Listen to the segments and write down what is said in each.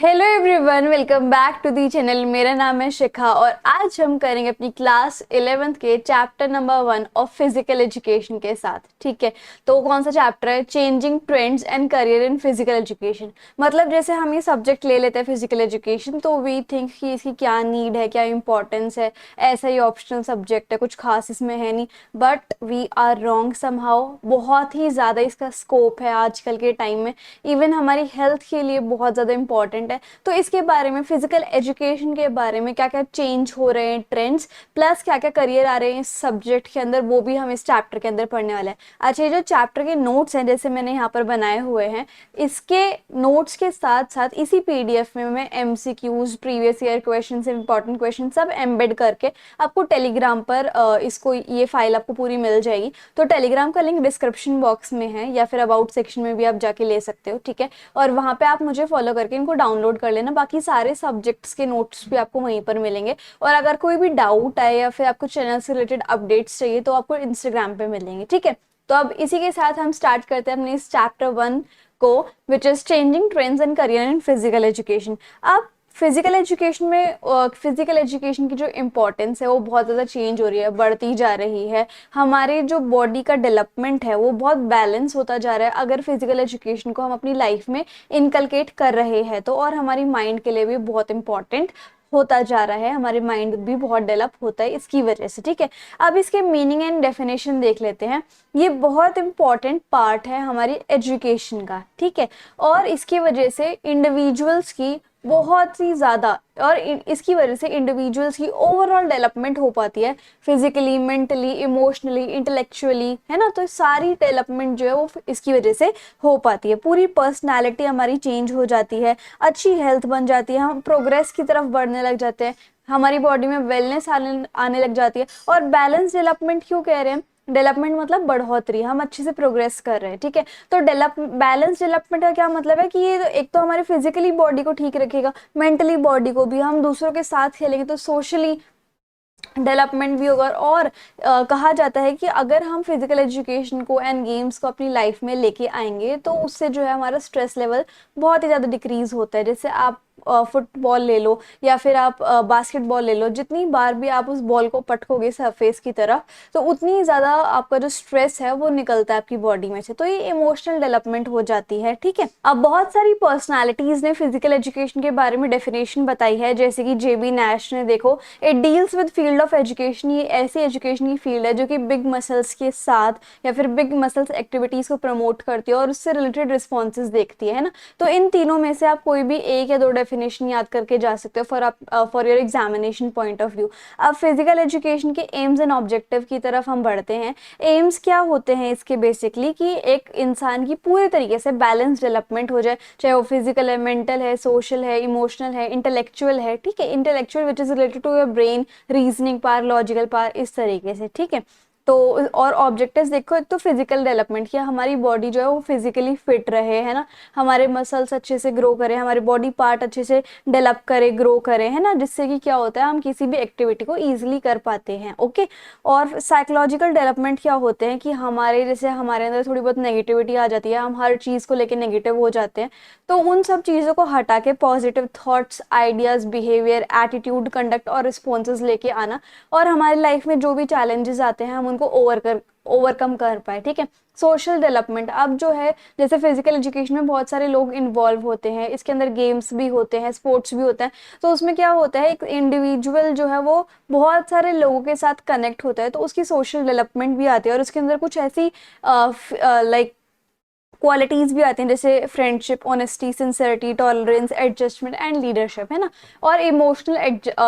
Hello everyone, welcome back to the channel. मेरा नाम है शिखा और आज हम करेंगे अपनी क्लास 11th के chapter number 1 of physical education के साथ। ठीक है, तो कौन सा चैप्टर है? Changing trends and career in physical education. मतलब जैसे हम ये सब्जेक्ट ले लेते हैं फिजिकल एजुकेशन, तो वी थिंक कि इसकी क्या नीड है, क्या इंपॉर्टेंस है, ऐसा ही ऑप्शनल सब्जेक्ट है, कुछ खास इसमें है नहीं। But we are wrong somehow. बहुत ही ज़्यादा इसका स्कोप है आजकल के टाइम में। इवन हमारी हेल्थ के लिए बहुत ज़्यादा इंपॉर्टेंट है। तो इसके बारे में, फिजिकल एजुकेशन के बारे में क्या क्या चेंज हो रहे हैं ट्रेंड्स, प्लस क्या क्या करियर आ रहे हैं इस सब्जेक्ट के अंदर, वो भी हम इस चैप्टर के अंदर पढ़ने वाले हैं। अच्छा, ये जो चैप्टर के नोट्स हैं जैसे मैंने यहाँ पर बनाए हुए हैं, इसके नोट्स के साथ साथ इसी पीडीएफ में मैं MCQs, previous year question, important question सब एम्बेड करके आपको टेलीग्राम पर इसको ये फाइल आपको पूरी मिल जाएगी। तो टेलीग्राम का लिंक डिस्क्रिप्शन बॉक्स में है या फिर अबाउट सेक्शन में भी आप जाके ले सकते हो। ठीक है, और वहाँ पे आप मुझे फॉलो करके इनको डाउनलोड कर लेना। बाकी सारे सब्जेक्ट्स के नोट्स भी आपको वहीं पर मिलेंगे। और अगर कोई भी डाउट आए या फिर आपको चैनल से रिलेटेड अपडेट्स चाहिए तो आपको इंस्टाग्राम पे मिलेंगे। ठीक है, तो अब इसी के साथ हम स्टार्ट करते हैं अपने इस चैप्टर 1 को, which is changing trends and career in physical education. अब फिजिकल एजुकेशन में फिजिकल एजुकेशन की जो इम्पोर्टेंस है वो बहुत ज़्यादा चेंज हो रही है, बढ़ती जा रही है। हमारे जो बॉडी का डेवलपमेंट है वो बहुत बैलेंस होता जा रहा है अगर फिजिकल एजुकेशन को हम अपनी लाइफ में इनकलकेट कर रहे हैं तो। और हमारी माइंड के लिए भी बहुत इंपॉर्टेंट होता जा रहा है, हमारे माइंड भी बहुत डेवलप होता है इसकी वजह से। ठीक है, अब इसके मीनिंग एंड डेफिनेशन देख लेते हैं। ये बहुत इंपॉर्टेंट पार्ट है हमारी एजुकेशन का। ठीक है, और इसकी वजह से इंडिविजुअल्स की बहुत ही ज़्यादा, और इसकी वजह से इंडिविजुअल्स की ओवरऑल डेवलपमेंट हो पाती है, फिजिकली, मेंटली, इमोशनली, इंटेलेक्चुअली, है ना। तो सारी डेवलपमेंट जो है वो इसकी वजह से हो पाती है। पूरी पर्सनालिटी हमारी चेंज हो जाती है, अच्छी हेल्थ बन जाती है, हम प्रोग्रेस की तरफ बढ़ने लग जाते हैं, हमारी बॉडी में वेलनेस आने लग जाती है। और बैलेंस डेवलपमेंट क्यों कह रहे हैं? डेवलपमेंट मतलब बढ़ोतरी, हम अच्छे से प्रोग्रेस कर रहे हैं। ठीक है, तो बैलेंस डेवलपमेंट का क्या मतलब है कि ये एक तो हमारे फिजिकली बॉडी को ठीक रखेगा, मेंटली बॉडी को भी, हम दूसरों के साथ खेलेंगे तो सोशली डेवलपमेंट भी होगा। और कहा जाता है कि अगर हम फिजिकल एजुकेशन को एंड गेम्स को अपनी लाइफ में लेके आएंगे तो उससे जो है हमारा स्ट्रेस लेवल बहुत ही ज़्यादा डिक्रीज होता है। जैसे आप फुटबॉल ले लो या फिर आप बास्केटबॉल ले लो, जितनी बार भी आप उस बॉल को पटकोगे सरफेस की तरफ तो उतनी ज़्यादा आपका जो स्ट्रेस है वो निकलता है आपकी बॉडी में से, तो ये इमोशनल डेवलपमेंट हो जाती है। ठीक है, अब बहुत सारी पर्सनालिटीज़ ने फिजिकल एजुकेशन के बारे में डेफिनेशन बताई है, जैसे कि जेबी नैश ने, देखो, it deals with field of education. ये ऐसी एजुकेशन की फील्ड है जो कि बिग मसल्स के साथ या फिर बिग मसल्स एक्टिविटीज़ को प्रमोट करती है और उससे रिलेटेड रिस्पॉन्सेज देखती है ना। तो इन तीनों में से आप कोई भी एक या दो डेफिनेशन याद करके जा सकते हो for your examination point of view. अब फिजिकल एजुकेशन के एम्स एंड ऑब्जेक्टिव की तरफ हम बढ़ते हैं। एम्स क्या होते हैं इसके? बेसिकली कि एक इंसान की पूरे तरीके से बैलेंस डेवलपमेंट हो जाए, चाहे वो फिजिकल है, मेंटल है, सोशल है, इमोशनल है, इंटेलेक्चुअल है। ठीक है, intellectual which is related to your brain, reasoning power, logical power, इस तरीके से। ठीक है, तो और ऑब्जेक्टिव्स देखो, एक तो फिजिकल डेवलपमेंट किया, हमारी बॉडी जो है वो फिजिकली फिट रहे, है ना, हमारे मसल्स अच्छे से ग्रो करें, हमारे बॉडी पार्ट अच्छे से डेवलप करे, ग्रो करें, है ना, जिससे कि क्या होता है हम किसी भी एक्टिविटी को ईजिली कर पाते हैं। ओके, और साइकोलॉजिकल डेवलपमेंट क्या होते हैं कि हमारे जैसे हमारे अंदर थोड़ी बहुत नेगेटिविटी आ जाती है, हम हर चीज़ को लेकर नेगेटिव हो जाते हैं, तो उन सब चीज़ों को हटा के positive thoughts, ideas, behaviour, attitude, conduct और रिस्पॉन्सेज लेके आना, और हमारी लाइफ में जो भी चैलेंजेस आते हैं हम उनको ओवरकम कर पाए। ठीक है, सोशल डेवलपमेंट अब जो है, जैसे फिजिकल एजुकेशन में बहुत सारे लोग इन्वॉल्व होते हैं, इसके अंदर गेम्स भी होते हैं, स्पोर्ट्स भी होता है, तो उसमें क्या होता है एक इंडिविजुअल जो है वो बहुत सारे लोगों के साथ कनेक्ट होता है, तो उसकी सोशल डेवलपमेंट भी आती है और उसके अंदर कुछ ऐसी लाइक क्वालिटीज भी आती हैं जैसे friendship, honesty, sincerity, tolerance, adjustment and leadership, है ना। और इमोशनल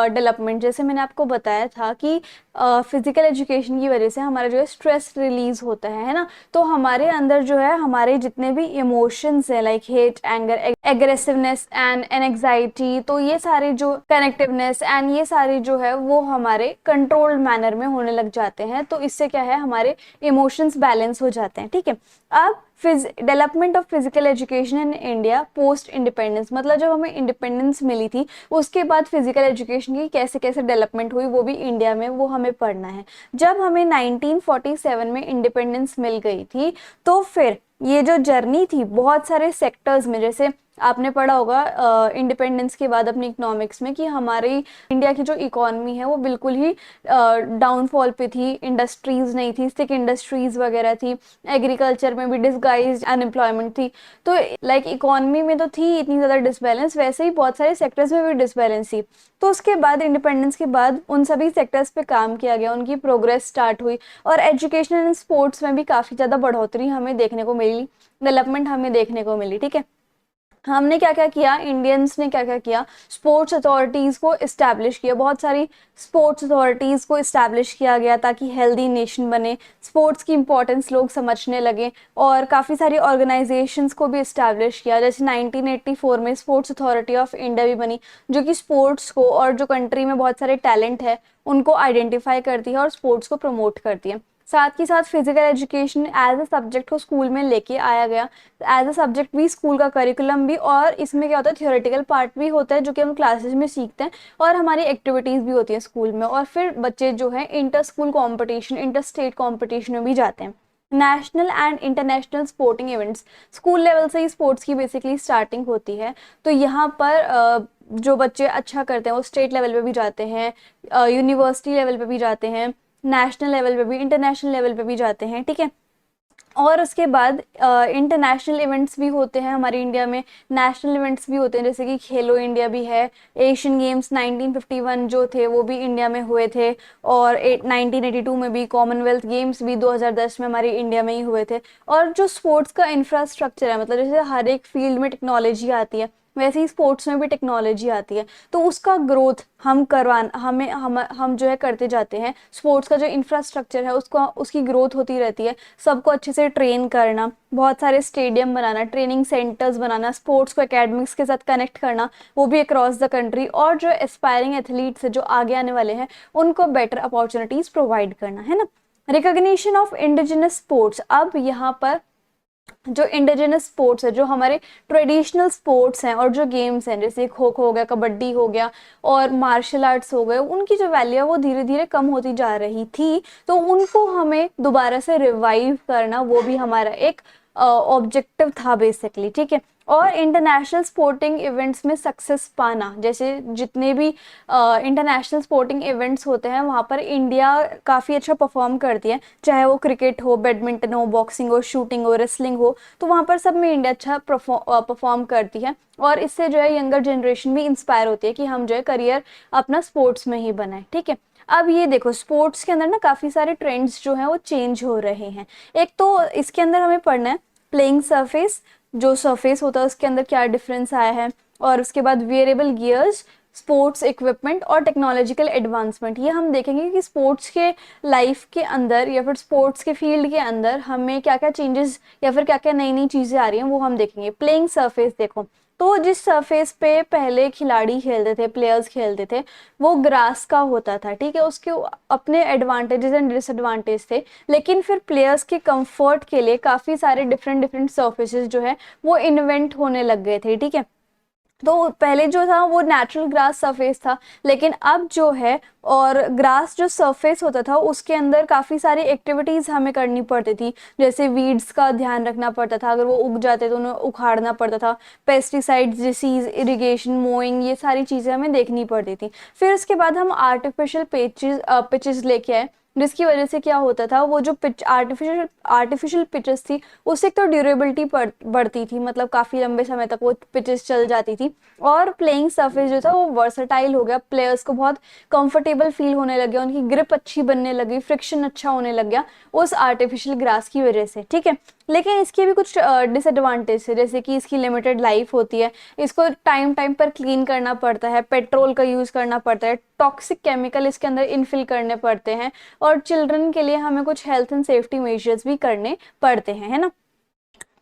डेवलपमेंट, जैसे मैंने आपको बताया था कि फिजिकल एजुकेशन की वजह से हमारा जो है स्ट्रेस रिलीज होता है ना। तो हमारे अंदर जो है हमारे जितने भी इमोशंस हैं, like hate, anger, aggressiveness and anxiety, तो ये सारे जो कनेक्टिवनेस एंड ये सारे जो है वो हमारे कंट्रोल्ड मैनर में होने लग जाते हैं, तो इससे क्या है हमारे इमोशंस बैलेंस हो जाते हैं। ठीक है, अब development of physical education in India post independence, मतलब जब हमें इंडिपेंडेंस मिली थी उसके बाद फिजिकल एजुकेशन की कैसे कैसे डेवलपमेंट हुई वो भी इंडिया में, वो हमें पढ़ना है। जब हमें 1947 में इंडिपेंडेंस मिल गई थी तो फिर ये जो जर्नी थी बहुत सारे सेक्टर्स में, जैसे आपने पढ़ा होगा इंडिपेंडेंस के बाद अपनी इकोनॉमिक्स में कि हमारी इंडिया की जो इकोनॉमी है वो बिल्कुल ही डाउनफॉल पे थी, इंडस्ट्रीज नहीं थी, सिक इंडस्ट्रीज वगैरह थी, एग्रीकल्चर में भी डिसगाइज्ड अनएम्प्लॉयमेंट थी। तो लाइक इकोनॉमी में तो थी इतनी ज़्यादा डिसबैलेंस, वैसे ही बहुत सारे सेक्टर्स में भी डिसबैलेंस थी। तो उसके बाद इंडिपेंडेंस के बाद उन सभी सेक्टर्स पे काम किया गया, उनकी प्रोग्रेस स्टार्ट हुई और एजुकेशन एंड स्पोर्ट्स में भी काफ़ी ज़्यादा बढ़ोतरी हमें देखने को मिली, डेवलपमेंट हमें देखने को मिली। ठीक है, हमने क्या क्या किया, इंडियंस ने क्या क्या किया, स्पोर्ट्स अथॉरिटीज़ को इस्टेब्लिश किया, बहुत सारी स्पोर्ट्स अथॉरिटीज़ को इस्टेब्लिश किया गया ताकि हेल्दी नेशन बने, स्पोर्ट्स की इंपॉर्टेंस लोग समझने लगे। और काफ़ी सारी ऑर्गेनाइजेशंस को भी इस्टेब्लिश किया, जैसे 1984 में स्पोर्ट्स अथॉरिटी ऑफ इंडिया भी बनी, जो कि स्पोर्ट्स को और जो कंट्री में बहुत सारे टैलेंट है उनको आइडेंटिफाई करती है और स्पोर्ट्स को प्रमोट करती है। साथ ही साथ physical education as a subject को स्कूल में लेके आया गया, एज अ सब्जेक्ट भी, स्कूल का करिकुलम भी, और इसमें क्या होता है, थियोरेटिकल पार्ट भी होता है जो कि हम क्लासेस में सीखते हैं और हमारी एक्टिविटीज़ भी होती है स्कूल में। और फिर बच्चे जो है inter school competition, inter state competition में भी जाते हैं। National and international sporting events, school level से ही स्पोर्ट्स की बेसिकली स्टार्टिंग होती है। तो यहाँ पर जो बच्चे अच्छा करते हैं वो स्टेट लेवल पे भी जाते हैं, यूनिवर्सिटी लेवल पे भी जाते हैं, नेशनल लेवल पे भी, इंटरनेशनल लेवल पे भी जाते हैं। ठीक है, और उसके बाद इंटरनेशनल इवेंट्स भी होते हैं हमारे इंडिया में, नेशनल इवेंट्स भी होते हैं, जैसे कि खेलो इंडिया भी है, एशियन गेम्स 1951 जो थे वो भी इंडिया में हुए थे, और 1982 में भी, कॉमनवेल्थ गेम्स भी 2010 में हमारे इंडिया में ही हुए थे। और जो स्पोर्ट्स का इंफ्रास्ट्रक्चर है, मतलब जैसे हर एक फील्ड में टेक्नोलॉजी आती है वैसे ही स्पोर्ट्स में भी टेक्नोलॉजी आती है, तो उसका ग्रोथ हम जो है करते जाते हैं। स्पोर्ट्स का जो इंफ्रास्ट्रक्चर है उसको, उसकी ग्रोथ होती रहती है, सबको अच्छे से ट्रेन करना, बहुत सारे स्टेडियम बनाना, ट्रेनिंग सेंटर्स बनाना, स्पोर्ट्स को एकेडमिक्स के साथ कनेक्ट करना, वो भी अक्रॉस द कंट्री, और जो एस्पायरिंग एथलीट्स है जो आगे आने वाले हैं उनको बेटर अपॉर्चुनिटीज प्रोवाइड करना, है ना। रिकॉग्निशन ऑफ इंडिजिनस स्पोर्ट्स, अब यहाँ पर जो इंडिजिनस स्पोर्ट्स है, जो हमारे ट्रेडिशनल स्पोर्ट्स हैं और जो गेम्स हैं, जैसे खो खो हो गया, कबड्डी हो गया और मार्शल आर्ट्स हो गए, उनकी जो वैल्यू है वो धीरे धीरे कम होती जा रही थी, तो उनको हमें दोबारा से रिवाइव करना वो भी हमारा एक ऑब्जेक्टिव था बेसिकली। ठीक है, और इंटरनेशनल स्पोर्टिंग इवेंट्स में सक्सेस पाना, जैसे जितने भी इंटरनेशनल स्पोर्टिंग इवेंट्स होते हैं वहाँ पर इंडिया काफ़ी अच्छा परफॉर्म करती है, चाहे वो क्रिकेट हो, बैडमिंटन हो, बॉक्सिंग हो, शूटिंग हो, रेसलिंग हो, तो वहाँ पर सब में इंडिया अच्छा परफॉर्म करती है। और इससे जो है यंगर जनरेशन भी इंस्पायर होती है कि हम जो है करियर अपना स्पोर्ट्स में ही बनाए। ठीक है, अब ये देखो स्पोर्ट्स के अंदर ना काफ़ी सारे ट्रेंड्स जो हैं वो चेंज हो रहे हैं। एक तो इसके अंदर हमें पढ़ना है प्लेइंग सरफेस, जो सरफेस होता है उसके अंदर क्या डिफरेंस आया है, और उसके बाद वेरिएबल गियर्स, स्पोर्ट्स इक्विपमेंट और टेक्नोलॉजिकल एडवांसमेंट। ये हम देखेंगे कि स्पोर्ट्स के लाइफ के अंदर या फिर स्पोर्ट्स के फील्ड के अंदर हमें क्या क्या चेंजेस या फिर क्या क्या नई नई चीज़ें आ रही हैं वो हम देखेंगे। प्लेइंग सरफेस देखो, तो जिस सरफेस पे पहले खिलाड़ी खेलते थे, प्लेयर्स खेलते थे, वो ग्रास का होता था। ठीक है, उसके अपने एडवांटेजेस एंड डिसएडवांटेज थे, लेकिन फिर प्लेयर्स के कंफर्ट के लिए काफ़ी सारे डिफरेंट डिफरेंट सर्फेसेस जो है वो इन्वेंट होने लग गए थे। ठीक है, तो पहले जो था वो नेचुरल ग्रास सरफेस था, लेकिन अब जो है, और ग्रास जो सरफेस होता था उसके अंदर काफ़ी सारी एक्टिविटीज़ हमें करनी पड़ती थी, जैसे वीड्स का ध्यान रखना पड़ता था, अगर वो उग जाते तो उन्हें उखाड़ना पड़ता था, पेस्टिसाइड्स, डिसीज, इरिगेशन, मोइंग, ये सारी चीज़ें हमें देखनी पड़ती थी। फिर उसके बाद हम आर्टिफिशियल पिचेस लेके आए, जिसकी वजह से क्या होता था, वो जो पिच आर्टिफिशियल पिचेस थी उससे एक तो ड्यूरेबिलिटी बढ़ती थी, मतलब काफ़ी लंबे समय तक वो पिचेस चल जाती थी, और प्लेइंग सरफेस जो था वो वर्सटाइल हो गया, प्लेयर्स को बहुत कंफर्टेबल फील होने लग गया, उनकी ग्रिप अच्छी बनने लगी, फ्रिक्शन अच्छा होने लग गया उस आर्टिफिशियल ग्रास की वजह से। ठीक है, लेकिन इसके भी कुछ डिसएडवांटेज है, जैसे कि इसकी लिमिटेड लाइफ होती है, इसको टाइम टाइम पर क्लीन करना पड़ता है, पेट्रोल का यूज़ करना पड़ता है, टॉक्सिक केमिकल इसके अंदर इनफिल करने पड़ते हैं, और चिल्ड्रन के लिए हमें कुछ हेल्थ एंड सेफ्टी मेजर्स भी करने पड़ते हैं, है ना।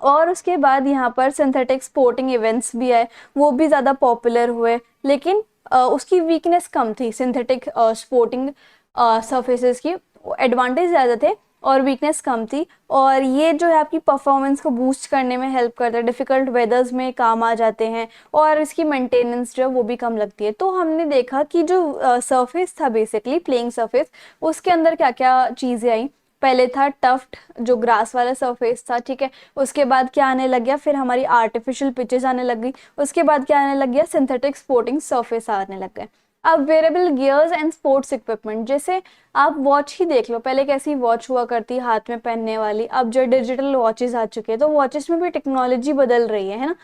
और उसके बाद यहाँ पर सिंथेटिक स्पोर्टिंग इवेंट्स भी है, वो भी ज़्यादा पॉपुलर हुए, लेकिन उसकी वीकनेस कम थी सिंथेटिक स्पोर्टिंग सरफेसेस की, एडवांटेज ज़्यादा थे और वीकनेस कम थी, और ये जो है आपकी परफॉर्मेंस को बूस्ट करने में हेल्प करता है, डिफ़िकल्ट वेदर्स में काम आ जाते हैं, और इसकी मेंटेनेंस जो है वो भी कम लगती है। तो हमने देखा कि जो सरफेस था बेसिकली प्लेइंग सरफेस, उसके अंदर क्या क्या चीज़ें आई। पहले था टफ्ट जो ग्रास वाला सरफेस था, ठीक है। उसके बाद क्या आने लग गया, फिर हमारी आर्टिफिशियल पिचेस आने लग गई। उसके बाद क्या आने लग गया, सिंथेटिक स्पोर्टिंग सरफेस आने लग गए। अब wearable gears and sports equipment, जैसे आप वॉच ही देख लो, पहले कैसी वॉच हुआ करती हाथ में पहनने वाली, अब जो डिजिटल वॉचेस आ चुके हैं, तो वॉचेस में भी टेक्नोलॉजी बदल रही है ना।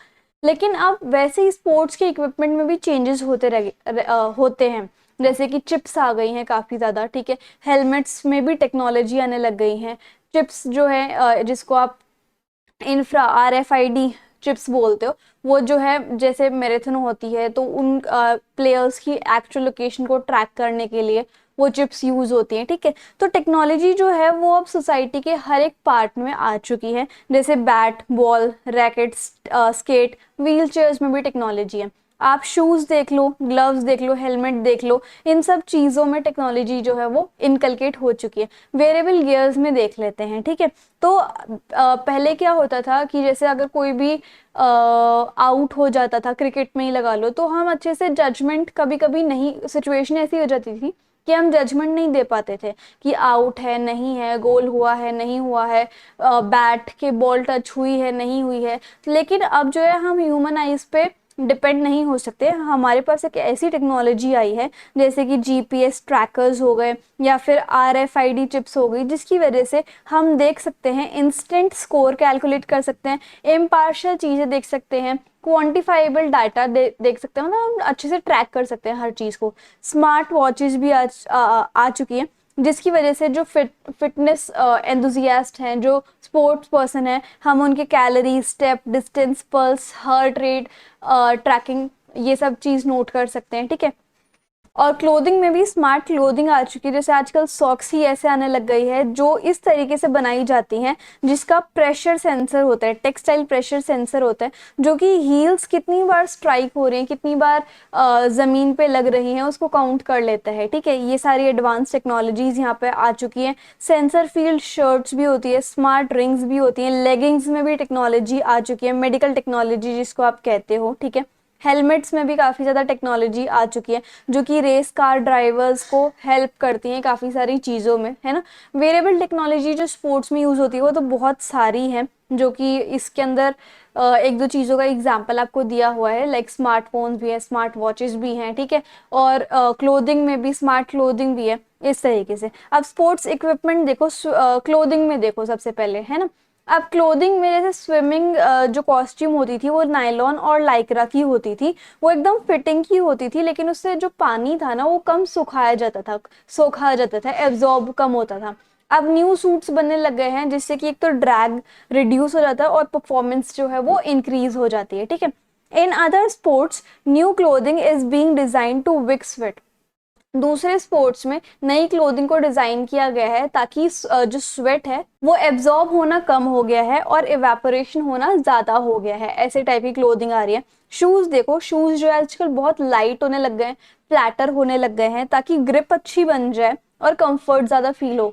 लेकिन अब वैसे ही स्पोर्ट्स के इक्विपमेंट में भी चेंजेस होते हैं, जैसे कि चिप्स आ गई हैं काफ़ी ज़्यादा, ठीक है। हेलमेट्स में भी टेक्नोलॉजी आने लग गई हैं। चिप्स जो है जिसको आप इंफ्रा RFID चिप्स बोलते हो, वो जो है जैसे मैराथन होती है तो उन प्लेयर्स की एक्चुअल लोकेशन को ट्रैक करने के लिए वो चिप्स यूज होती हैं, ठीक है। तो टेक्नोलॉजी जो है वो अब सोसाइटी के हर एक पार्ट में आ चुकी है, जैसे bat ball rackets skate wheelchairs में भी टेक्नोलॉजी है। आप शूज देख लो, ग्लव्स देख लो, हेलमेट देख लो, इन सब चीज़ों में टेक्नोलॉजी जो है वो इनकलकेट हो चुकी है। वेरेबल गियर्स में देख लेते हैं, ठीक है। तो पहले क्या होता था कि जैसे अगर कोई भी आउट हो जाता था, क्रिकेट में ही लगा लो, तो हम अच्छे से जजमेंट कभी कभी नहीं, सिचुएशन ऐसी हो जाती थी कि हम जजमेंट नहीं दे पाते थे कि आउट है नहीं है, गोल हुआ है नहीं हुआ है, बैट के बॉल टच हुई है नहीं हुई है। लेकिन अब जो है हम ह्यूमन आइज पे डिपेंड नहीं हो सकते। हमारे पास एक ऐसी टेक्नोलॉजी आई है जैसे कि GPS ट्रैकर्स हो गए या फिर RFID चिप्स हो गई, जिसकी वजह से हम देख सकते हैं, इंस्टेंट स्कोर कैलकुलेट कर सकते हैं, इम्पार्शियल चीज़ें देख सकते हैं, क्वांटिफाइबल डाटा देख सकते हैं, मतलब हम अच्छे से ट्रैक कर सकते हैं हर चीज़ को। स्मार्ट वॉचेस भी आ चुकी हैं, जिसकी वजह से जो फिटनेस एंथुजियास्ट हैं, जो स्पोर्ट्स पर्सन है, हम उनके calorie step distance pulse heart rate tracking ये सब चीज़ नोट कर सकते हैं, ठीक है। और क्लोथिंग में भी स्मार्ट क्लोथिंग आ चुकी है, जैसे आजकल सॉक्स ही ऐसे आने लग गई है जो इस तरीके से बनाई जाती हैं जिसका प्रेशर सेंसर होता है, टेक्सटाइल प्रेशर सेंसर होता है, जो कि हील्स कितनी बार स्ट्राइक हो रही हैं, कितनी बार ज़मीन पे लग रही हैं, उसको काउंट कर लेता है, ठीक है। ये सारी एडवांस टेक्नोलॉजीज यहाँ पे आ चुकी हैं। सेंसर फील्ड शर्ट्स भी होती है, स्मार्ट रिंग्स भी होती हैं, लेगिंग्स में भी टेक्नोलॉजी आ चुकी है, मेडिकल टेक्नोलॉजी जिसको आप कहते हो, ठीक है। हेलमेट्स में भी काफ़ी ज़्यादा टेक्नोलॉजी आ चुकी है जो कि रेस कार ड्राइवर्स को हेल्प करती हैं काफ़ी सारी चीज़ों में, है ना। वेरेबल टेक्नोलॉजी जो स्पोर्ट्स में यूज़ होती है वो तो बहुत सारी है, जो कि इसके अंदर एक दो चीज़ों का एग्जाम्पल आपको दिया हुआ है, लाइक स्मार्टफोन्स भी है, स्मार्ट वॉचेस भी हैं, ठीक है। और क्लोथिंग में भी स्मार्ट क्लोथिंग भी है, इस तरीके से। अब स्पोर्ट्स इक्विपमेंट देखो, क्लोथिंग में देखो सबसे पहले, है ना। अब क्लोथिंग में जैसे स्विमिंग जो कॉस्ट्यूम होती थी वो नायलॉन और लाइक्रा की होती थी, वो एकदम फिटिंग की होती थी, लेकिन उससे जो पानी था ना वो कम सोखा जाता था, एब्जॉर्ब कम होता था। अब न्यू सूट्स बनने लग गए हैं जिससे कि एक तो ड्रैग रिड्यूस हो जाता है और परफॉर्मेंस जो है वो इंक्रीज हो जाती है, ठीक है। In other sports new clothing is being design to wick sweat, दूसरे स्पोर्ट्स में नई क्लोथिंग को डिजाइन किया गया है ताकि जो स्वेट है वो एब्जॉर्ब होना कम हो गया है और इवेपोरेशन होना ज्यादा हो गया है, ऐसे टाइप की क्लोथिंग आ रही है। शूज देखो, शूज जो है आजकल बहुत लाइट होने लग गए हैं, फ्लैटर होने लग गए हैं ताकि ग्रिप अच्छी बन जाए और कंफर्ट ज्यादा फील हो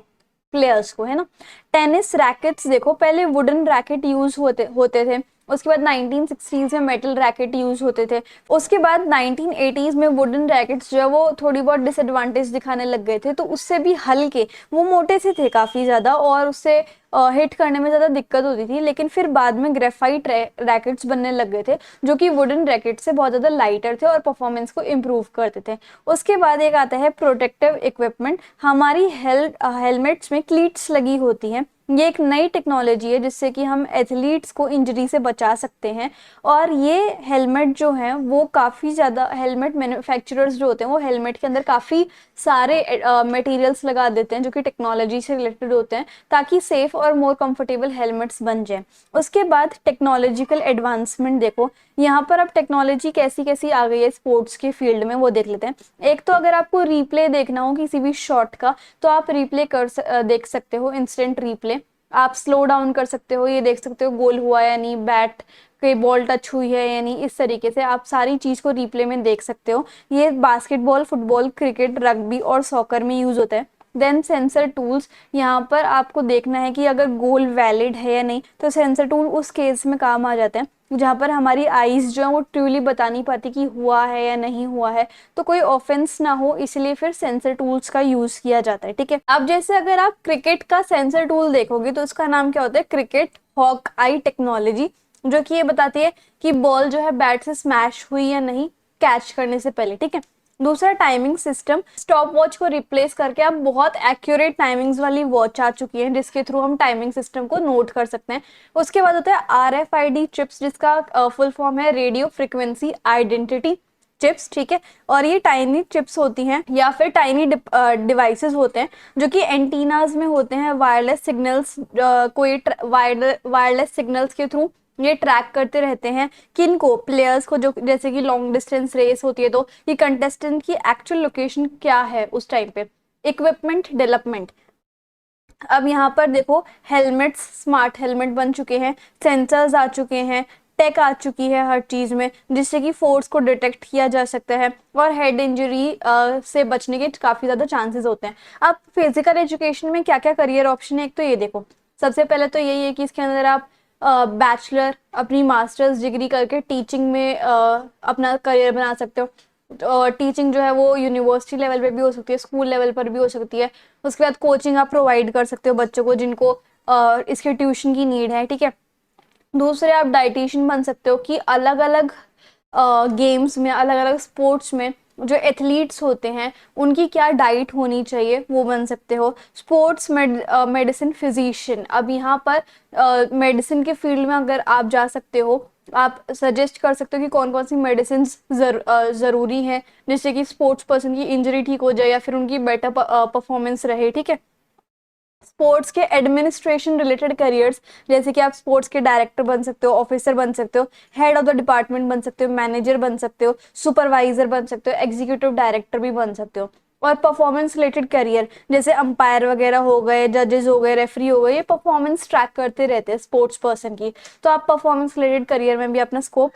प्लेयर्स को, है ना। टेनिस रैकेट्स देखो, पहले वुडन रैकेट यूज होते होते थे, उसके बाद 1960s में मेटल रैकेट यूज होते थे, उसके बाद 1980s में वुडन रैकेट्स जो है वो थोड़ी बहुत डिसएडवांटेज दिखाने लग गए थे, तो उससे भी हल्के, वो मोटे से थे काफ़ी ज़्यादा और उससे हिट करने में ज़्यादा दिक्कत होती थी। लेकिन फिर बाद में ग्रेफाइट रैकेट्स बनने लग गए थे जो कि वुडन रैकेट से बहुत ज़्यादा लाइटर थे और परफॉर्मेंस को इम्प्रूव करते थे। उसके बाद एक आता है प्रोटेक्टिव इक्विपमेंट, हमारी हेलमेट्स में क्लीट्स लगी होती हैं, ये एक नई टेक्नोलॉजी है जिससे कि हम एथलीट्स को इंजरी से बचा सकते हैं। और ये हेलमेट जो हैं वो काफ़ी ज़्यादा, हेलमेट मैन्युफैक्चरर्स जो होते हैं वो हेलमेट के अंदर काफ़ी सारे मटेरियल्स लगा देते हैं जो कि टेक्नोलॉजी से रिलेटेड होते हैं ताकि सेफ और मोर कंफर्टेबल हेलमेट्स बन जाए। उसके बाद टेक्नोलॉजिकल एडवांसमेंट देखो, यहाँ पर अब टेक्नोलॉजी कैसी कैसी आ गई है स्पोर्ट्स के फील्ड में वो देख लेते हैं। एक तो अगर आपको रिप्ले देखना हो किसी भी शॉट का तो आप रिप्ले देख सकते हो, इंस्टेंट रिप्ले, आप स्लो डाउन कर सकते हो, ये देख सकते हो गोल हुआ है या नहीं, बैट के बॉल टच हुई है या नहीं, इस तरीके से आप सारी चीज़ को रिप्ले में देख सकते हो। ये बास्केटबॉल, फुटबॉल, क्रिकेट, रग्बी और सॉकर में यूज़ होता है। देन सेंसर टूल्स, यहाँ पर आपको देखना है कि अगर गोल वैलिड है या नहीं, तो सेंसर टूल उस केस में काम आ जाते हैं। जहाँ पर हमारी आईज जो है वो ट्रूली बता नहीं पाती कि हुआ है या नहीं हुआ है, तो कोई ऑफेंस ना हो, इसलिए फिर सेंसर टूल्स का यूज किया जाता है। ठीक है, अब जैसे अगर आप क्रिकेट का सेंसर टूल देखोगे तो उसका नाम क्या होता है, क्रिकेट हॉक आई टेक्नोलॉजी, जो कि ये बताती है कि बॉल जो है बैट से स्मैश हुई या नहीं कैच करने से पहले। ठीक है, दूसरा टाइमिंग सिस्टम, स्टॉप वॉच को रिप्लेस करके अब बहुत एक्यूरेट टाइमिंग्स वाली वॉच आ चुकी है जिसके थ्रू हम टाइमिंग सिस्टम को नोट कर सकते हैं। उसके बाद होता है RFID चिप्स, जिसका फुल फॉर्म है रेडियो फ्रिक्वेंसी आइडेंटिटी चिप्स। ठीक है, और ये टाइनी चिप्स होती हैं या फिर टाइनी डिवाइसेस होते हैं जो कि एंटीनाज में होते हैं। वायरलेस सिग्नल्स, कोई वायरलेस सिग्नल्स के थ्रू ये ट्रैक करते रहते हैं किनको, प्लेयर्स को, जो जैसे कि लॉन्ग डिस्टेंस रेस होती है तो कि कंटेस्टेंट की एक्चुअल लोकेशन क्या है उस टाइम पे। इक्विपमेंट डेवलपमेंट, अब यहाँ पर देखो हेलमेट्स स्मार्ट हेलमेट बन चुके हैं, सेंसर्स आ चुके हैं, टेक आ चुकी है हर चीज में, जिससे कि फोर्स को डिटेक्ट किया जा सकता है और हेड इंजरी से बचने के काफी ज्यादा चांसेस होते हैं। अब फिजिकल एजुकेशन में क्या क्या करियर ऑप्शन है, एक तो ये देखो, सबसे पहले तो यही है कि इसके अंदर आप बैचलर अपनी मास्टर्स डिग्री करके टीचिंग में अपना करियर बना सकते हो। टीचिंग जो है वो यूनिवर्सिटी लेवल पे भी हो सकती है, स्कूल लेवल पर भी हो सकती है। उसके बाद कोचिंग आप प्रोवाइड कर सकते हो बच्चों को जिनको इसके ट्यूशन की नीड है। ठीक है, दूसरे आप डाइटिशियन बन सकते हो कि अलग अलग गेम्स में, अलग अलग स्पोर्ट्स में जो एथलीट्स होते हैं उनकी क्या डाइट होनी चाहिए वो बन सकते हो। स्पोर्ट्स मेडिसिन फिजिशियन, अब यहाँ पर मेडिसिन के फील्ड में अगर आप जा सकते हो, आप सजेस्ट कर सकते हो कि कौन कौन सी मेडिसिन ज़रूरी है जिससे कि स्पोर्ट्स पर्सन की इंजरी ठीक हो जाए या फिर उनकी बेटर परफॉर्मेंस रहे। ठीक है, स्पोर्ट्स के एडमिनिस्ट्रेशन रिलेटेड करियर्स, जैसे कि आप स्पोर्ट्स के डायरेक्टर बन सकते हो, ऑफिसर बन सकते हो, हेड ऑफ द डिपार्टमेंट बन सकते हो, मैनेजर बन सकते हो, सुपरवाइजर बन सकते हो, एग्जीक्यूटिव डायरेक्टर भी बन सकते हो। और परफॉर्मेंस रिलेटेड करियर जैसे अंपायर वगैरह हो गए, जजेस हो गए, रेफरी हो गए, ये परफॉर्मेंस ट्रैक करते रहते हैं स्पोर्ट्स पर्सन की, तो आप परफॉर्मेंस रिलेटेड करियर में भी अपना स्कोप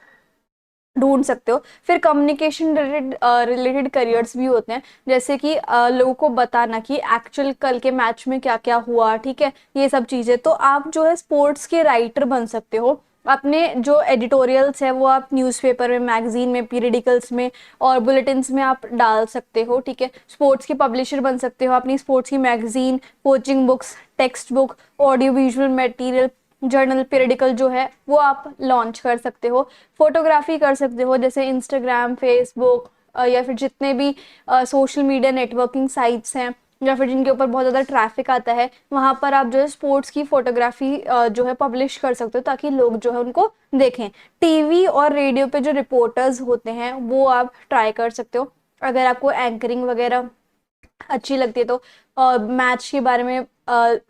ढूंढ सकते हो। फिर कम्युनिकेशन रिलेटेड करियर्स भी होते हैं, जैसे कि लोगों को बताना कि एक्चुअल कल के मैच में क्या क्या हुआ। ठीक है, ये सब चीजें, तो आप जो है स्पोर्ट्स के राइटर बन सकते हो। अपने जो एडिटोरियल्स है वो आप न्यूज़पेपर में, मैगजीन में, पीरियडिकल्स में और बुलेटिन्स में आप डाल सकते हो। ठीक है, स्पोर्ट्स के पब्लिशर बन सकते हो, अपनी स्पोर्ट्स की magazine, coaching books, text book, audio visual material, journal, periodical जो है वो आप लॉन्च कर सकते हो। फोटोग्राफी कर सकते हो, जैसे इंस्टाग्राम, फेसबुक या फिर जितने भी सोशल मीडिया नेटवर्किंग साइट्स हैं या फिर जिनके ऊपर बहुत ज़्यादा ट्रैफिक आता है, वहाँ पर आप जो है स्पोर्ट्स की फोटोग्राफी जो है पब्लिश कर सकते हो ताकि लोग जो है उनको देखें। टीवी और रेडियो पे जो रिपोर्टर्स होते हैं वो आप ट्राई कर सकते हो। अगर आपको एंकरिंग वगैरह अच्छी लगती है तो मैच के बारे में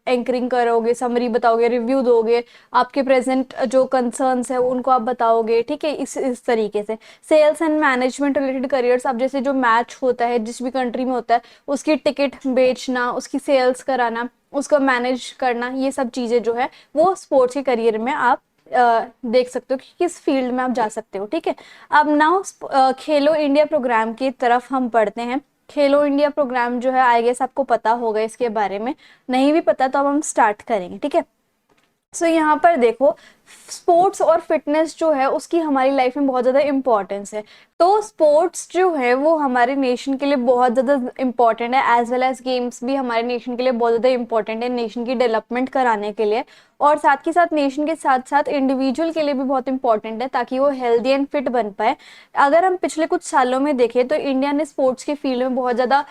एंकरिंग करोगे, समरी बताओगे, रिव्यू दोगे, आपके प्रेजेंट जो कंसर्न्स है उनको आप बताओगे। ठीक है, इस तरीके से sales and management related careers, अब जैसे जो मैच होता है जिस भी कंट्री में होता है उसकी टिकट बेचना, उसकी सेल्स कराना, उसको मैनेज करना, ये सब चीज़ें जो है वो स्पोर्ट्स के करियर में आप देख सकते हो कि किस फील्ड में आप जा सकते हो। ठीक है, अब नाउ खेलो इंडिया प्रोग्राम की तरफ हम पढ़ते हैं। खेलो इंडिया प्रोग्राम जो है आई गेस आपको पता होगा इसके बारे में, नहीं भी पता तो अब हम स्टार्ट करेंगे। ठीक है, सो यहाँ पर देखो स्पोर्ट्स और फिटनेस जो है उसकी हमारी लाइफ में बहुत ज़्यादा इम्पोर्टेंस है। तो स्पोर्ट्स जो है वो हमारे नेशन के लिए बहुत ज़्यादा इम्पोर्टेंट है, एज वेल एज गेम्स भी हमारे नेशन के लिए बहुत ज़्यादा इम्पोर्टेंट है, नेशन की डेवलपमेंट कराने के लिए, और साथ ही साथ नेशन के साथ साथ इंडिविजुअल के लिए भी बहुत इंपॉर्टेंट है ताकि वो हेल्दी एंड फिट बन पाए। अगर हम पिछले कुछ सालों में देखें तो इंडिया ने स्पोर्ट्स के फील्ड में बहुत ज़्यादा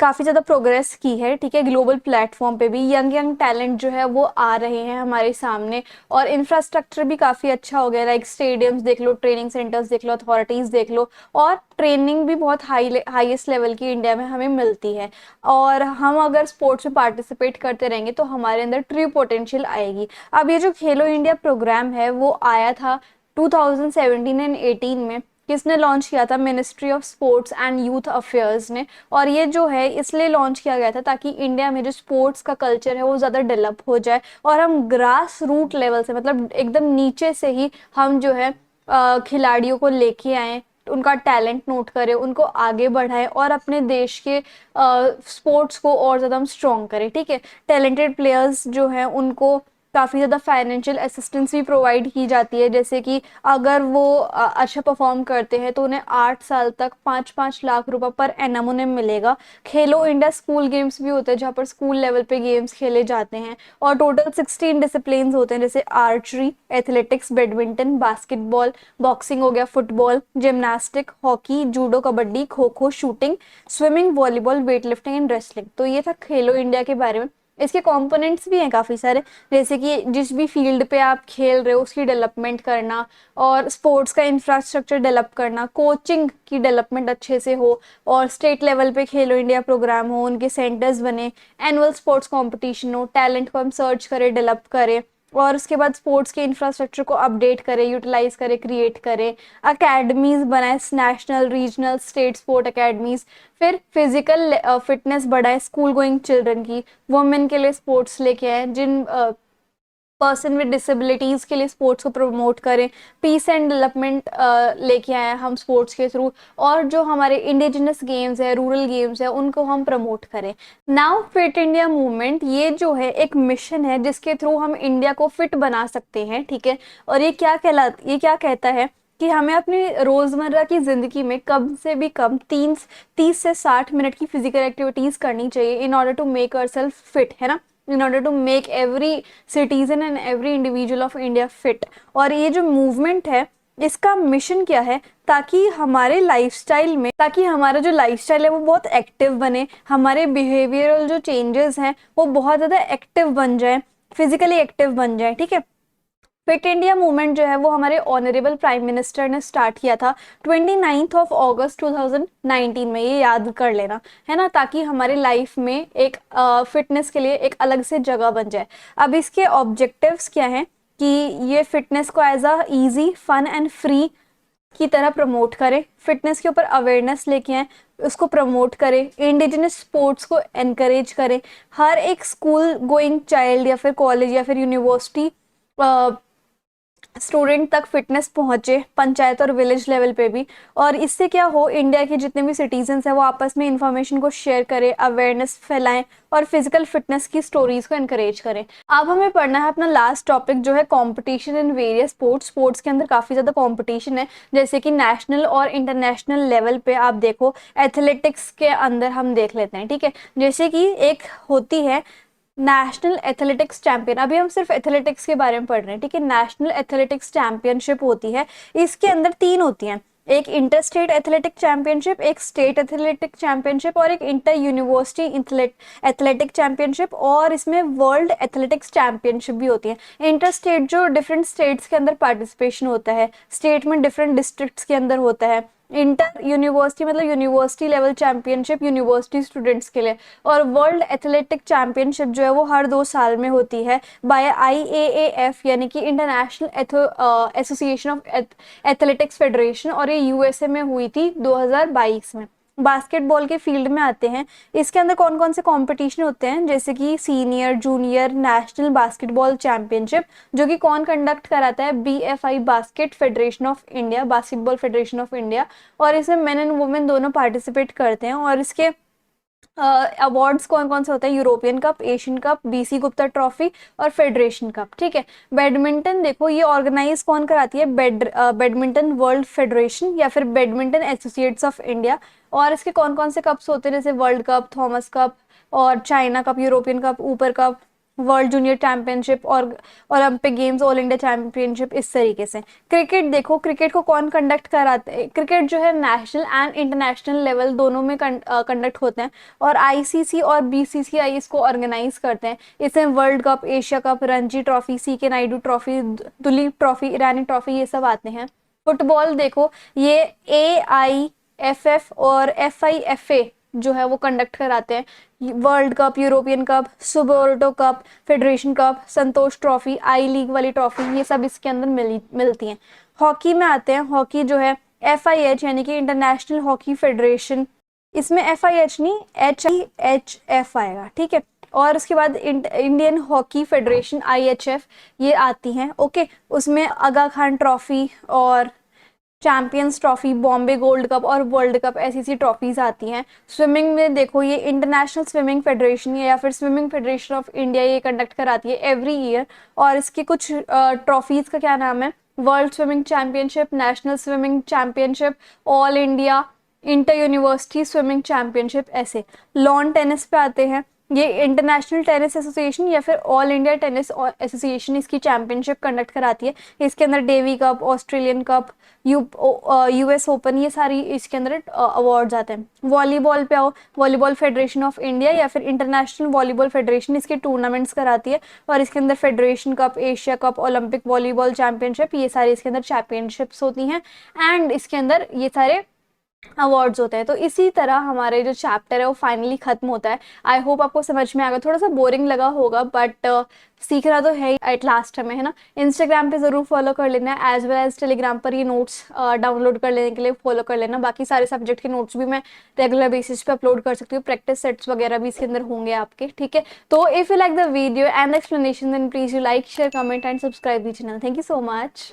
काफ़ी ज़्यादा प्रोग्रेस की है। ठीक है, ग्लोबल प्लेटफॉर्म पे भी यंग यंग टैलेंट जो है वो आ रहे हैं हमारे सामने, और इंफ्रास्ट्रक्चर भी काफ़ी अच्छा हो गया, लाइक स्टेडियम्स देख लो, ट्रेनिंग सेंटर्स देख लो, अथॉरिटीज़ देख लो, और ट्रेनिंग भी बहुत हाईएस्ट लेवल की इंडिया में हमें मिलती है। और हम अगर स्पोर्ट्स में पार्टिसिपेट करते रहेंगे तो हमारे अंदर ट्रू पोटेंशियल आएगी। अब ये जो खेलो इंडिया प्रोग्राम है वो आया था 2017 एंड 18 में, किसने लॉन्च किया था, ministry of sports and youth affairs ने। और ये जो है इसलिए लॉन्च किया गया था ताकि इंडिया में जो स्पोर्ट्स का कल्चर है वो ज़्यादा डेवलप हो जाए और हम ग्रास रूट लेवल से, मतलब एकदम नीचे से ही हम जो है खिलाड़ियों को लेके आए, उनका टैलेंट नोट करें, उनको आगे बढ़ाएं और अपने देश के स्पोर्ट्स को और ज़्यादा हम स्ट्रॉन्ग करें। ठीक है, टैलेंटेड प्लेयर्स जो हैं उनको काफ़ी ज़्यादा फाइनेंशियल असिस्टेंस भी प्रोवाइड की जाती है, जैसे कि अगर वो अच्छा परफॉर्म करते हैं तो उन्हें 8 साल तक 5-5 लाख रुपए पर एनम उन्हें मिलेगा। खेलो इंडिया स्कूल गेम्स भी होते हैं जहाँ पर स्कूल लेवल पे गेम्स खेले जाते हैं, और टोटल 16 डिसिप्लिन्स होते हैं, जैसे archery, athletics, badminton, basketball, boxing हो गया, football, gymnastic, hockey, judo, kabaddi, kho kho, shooting, swimming, volleyball, weight lifting and wrestling. तो ये था खेलो इंडिया के बारे में। इसके कंपोनेंट्स भी हैं काफ़ी सारे, जैसे कि जिस भी फील्ड पे आप खेल रहे हो उसकी डेवलपमेंट करना, और स्पोर्ट्स का इंफ्रास्ट्रक्चर डेवलप करना, कोचिंग की डेवलपमेंट अच्छे से हो, और स्टेट लेवल पे खेलो इंडिया प्रोग्राम हो, उनके सेंटर्स बने, एनुअल स्पोर्ट्स कंपटीशन हो, टैलेंट को हम सर्च करें, डेवलप करें, और उसके बाद स्पोर्ट्स के इंफ्रास्ट्रक्चर को अपडेट करें, यूटिलाइज करें, क्रिएट करें, अकेडमीज बनाए, national, regional, state sport academies, फिर फिजिकल फिटनेस बढ़ाए स्कूल गोइंग चिल्ड्रन की, वुमेन के लिए स्पोर्ट्स लेके आए, जिन पर्सन विद डिसेबिलिटीज के लिए स्पोर्ट्स को प्रमोट करें, पीस एंड डेवलपमेंट लेके आए हम स्पोर्ट्स के थ्रू, और जो हमारे इंडिजिनस गेम्स है, रूरल गेम्स है, उनको हम प्रमोट करें। नाउ फिट इंडिया मूवमेंट, ये जो है एक मिशन है जिसके थ्रू हम इंडिया को फिट बना सकते हैं, ठीक है। और ये क्या कहता है कि हमें अपनी रोजमर्रा की जिंदगी में कम से भी कम 30 से 60 मिनट की फिजिकल एक्टिविटीज करनी चाहिए in order to make our self fit, है ना, in order to make every citizen and every individual of India fit. और ये जो मूवमेंट है इसका मिशन क्या है, ताकि हमारा जो लाइफस्टाइल है वो बहुत एक्टिव बने, हमारे बिहेवियरल जो चेंजेस हैं वो बहुत ज़्यादा एक्टिव बन जाए, फिजिकली एक्टिव बन जाए, ठीक है। फिट इंडिया मूवमेंट जो है वो हमारे ऑनरेबल प्राइम मिनिस्टर ने स्टार्ट किया था 29 अगस्त 2019 में, ये याद कर लेना, है ना, ताकि हमारी लाइफ में एक फिटनेस के लिए एक अलग से जगह बन जाए। अब इसके ऑब्जेक्टिव्स क्या हैं कि ये फिटनेस को as a easy, fun and free की तरह प्रमोट करें, फिटनेस के ऊपर अवेयरनेस लेके आए, उसको प्रमोट करें, इंडिजिनस स्पोर्ट्स को एनकरेज करें, हर एक स्कूल गोइंग चाइल्ड या फिर कॉलेज या फिर यूनिवर्सिटी स्टूडेंट तक फिटनेस पहुंचे, पंचायत और विलेज लेवल पे भी। और इससे क्या हो, इंडिया के जितने भी सिटीजन्स हैं वो आपस में इंफॉर्मेशन को शेयर करें, अवेयरनेस फैलाएं, और फिजिकल फिटनेस की स्टोरीज को एनकरेज करें। अब हमें पढ़ना है अपना लास्ट टॉपिक जो है competition in various sports. Sports के अंदर काफ़ी ज़्यादा कंपटीशन है, जैसे कि नेशनल और इंटरनेशनल लेवल पे आप देखो, एथलेटिक्स के अंदर हम देख लेते हैं, ठीक है। जैसे कि एक होती है नेशनल एथलेटिक्स चैंपियन, अभी हम सिर्फ एथलेटिक्स के बारे में पढ़ रहे हैं, ठीक है। नेशनल एथलेटिक्स चैंपियनशिप होती है, इसके अंदर 3 होती हैं, एक इंटर स्टेट एथलेटिक चैंपियनशिप, एक स्टेट एथलेटिक चैंपियनशिप, और एक इंटर यूनिवर्सिटी एथलेटिक चैंपियनशिप, और इसमें वर्ल्ड एथलेटिक्स चैंपियनशिप भी होती है। इंटर स्टेट जो डिफरेंट स्टेट्स के अंदर पार्टिसिपेशन होता है, स्टेट में डिफरेंट डिस्ट्रिक्ट्स के अंदर होता है। इंटर यूनिवर्सिटी मतलब university level championship university students के लिए, और वर्ल्ड एथलेटिक चैंपियनशिप जो है वो हर 2 साल में होती है बाय IAAF, यानी कि international association of athletics federation, और ये USA में हुई थी 2022 में। बास्केटबॉल के फील्ड में आते हैं, इसके अंदर कौन कौन से कंपटीशन होते हैं, जैसे कि senior, junior, national basketball championship, जो कि कौन कंडक्ट कराता है, BFI, basket federation of India, basketball federation of India, और इसमें मेन एंड वुमेन दोनों पार्टिसिपेट करते हैं। और इसके अवार्ड्स कौन कौन से होते हैं, European cup, Asian cup, BC Gupta trophy और फेडरेशन कप, ठीक है। बैडमिंटन देखो, ये ऑर्गेनाइज कौन कराती है, बैडमिंटन वर्ल्ड फेडरेशन या फिर बैडमिंटन एसोसिएट्स ऑफ इंडिया। और इसके कौन कौन से कप्स होते हैं, जैसे वर्ल्ड कप, थॉमस कप, और चाइना कप, यूरोपियन कप, ऊपर कप, वर्ल्ड जूनियर चैंपियनशिप, और Olympic games, all India championship, इस तरीके से। क्रिकेट देखो, क्रिकेट को कौन कंडक्ट कराते हैं, क्रिकेट जो है नेशनल एंड इंटरनेशनल लेवल दोनों में कंडक्ट होते हैं, और ICC और BCCI इसको ऑर्गेनाइज करते हैं। इसमें world cup, Asia cup, Ranji trophy, CK Naidu trophy, Duleep trophy, Irani trophy, ये सब आते हैं। फुटबॉल देखो, ये AIFF और FIFA जो है वो कंडक्ट कराते हैं, world cup, European cup, Subroto cup, federation cup, Santosh trophy, I league वाली ट्रॉफी, ये सब इसके अंदर मिलती हैं। हॉकी में आते हैं, हॉकी जो है FIH यानी कि इंटरनेशनल हॉकी फेडरेशन, इसमें FIH नहीं HIHF आएगा, ठीक है। और उसके बाद इंडियन हॉकी फेडरेशन IHF ये आती हैं, ओके। उसमें आगा खान ट्रॉफी और champions trophy, Bombay gold cup और वर्ल्ड कप, ऐसी सी ट्रॉफीज आती हैं। स्विमिंग में देखो ये इंटरनेशनल स्विमिंग फेडरेशन या फिर स्विमिंग फेडरेशन ऑफ इंडिया ये कंडक्ट कराती है एवरी ईयर। और इसके कुछ ट्रॉफीज का क्या नाम है, world swimming championship, national swimming championship, all India inter university swimming championship, ऐसे। लॉन टेनिस पे आते हैं, ये इंटरनेशनल टेनिस एसोसिएशन या फिर ऑल इंडिया टेनिस एसोसिएशन इसकी चैंपियनशिप कंडक्ट कराती है। इसके अंदर Davis cup, Australian cup, US open, ये सारी इसके अंदर अवार्ड्स आते हैं। वॉलीबॉल पे आओ, वॉलीबॉल फेडरेशन ऑफ इंडिया या फिर इंटरनेशनल वॉलीबॉल फेडरेशन इसके टूर्नामेंट्स कराती है। और इसके अंदर federation cup, Asia cup, Olympic volleyball championship, ये सारी इसके अंदर चैंपियनशिप्स होती हैं। एंड इसके अंदर ये सारे अवार्ड्स होते हैं। तो इसी तरह हमारे जो चैप्टर है वो फाइनली खत्म होता है। आई होप आपको समझ में आ गया, थोड़ा सा बोरिंग लगा होगा बट सीखना तो है एट लास्ट हमें, है ना। इंस्टाग्राम पे ज़रूर फॉलो कर लेना, एज वेल एज टेलीग्राम पर ये नोट्स डाउनलोड कर लेने के लिए फॉलो कर लेना। बाकी सारे सब्जेक्ट के नोट्स भी मैं रेगुलर बेसिस पे अपलोड कर सकती हूँ, प्रैक्टिस सेट्स वगैरह भी इसके अंदर होंगे आपके, ठीक है। तो if you like the video and explanation then please you like, share, comment and subscribe the channel. Thank you so much.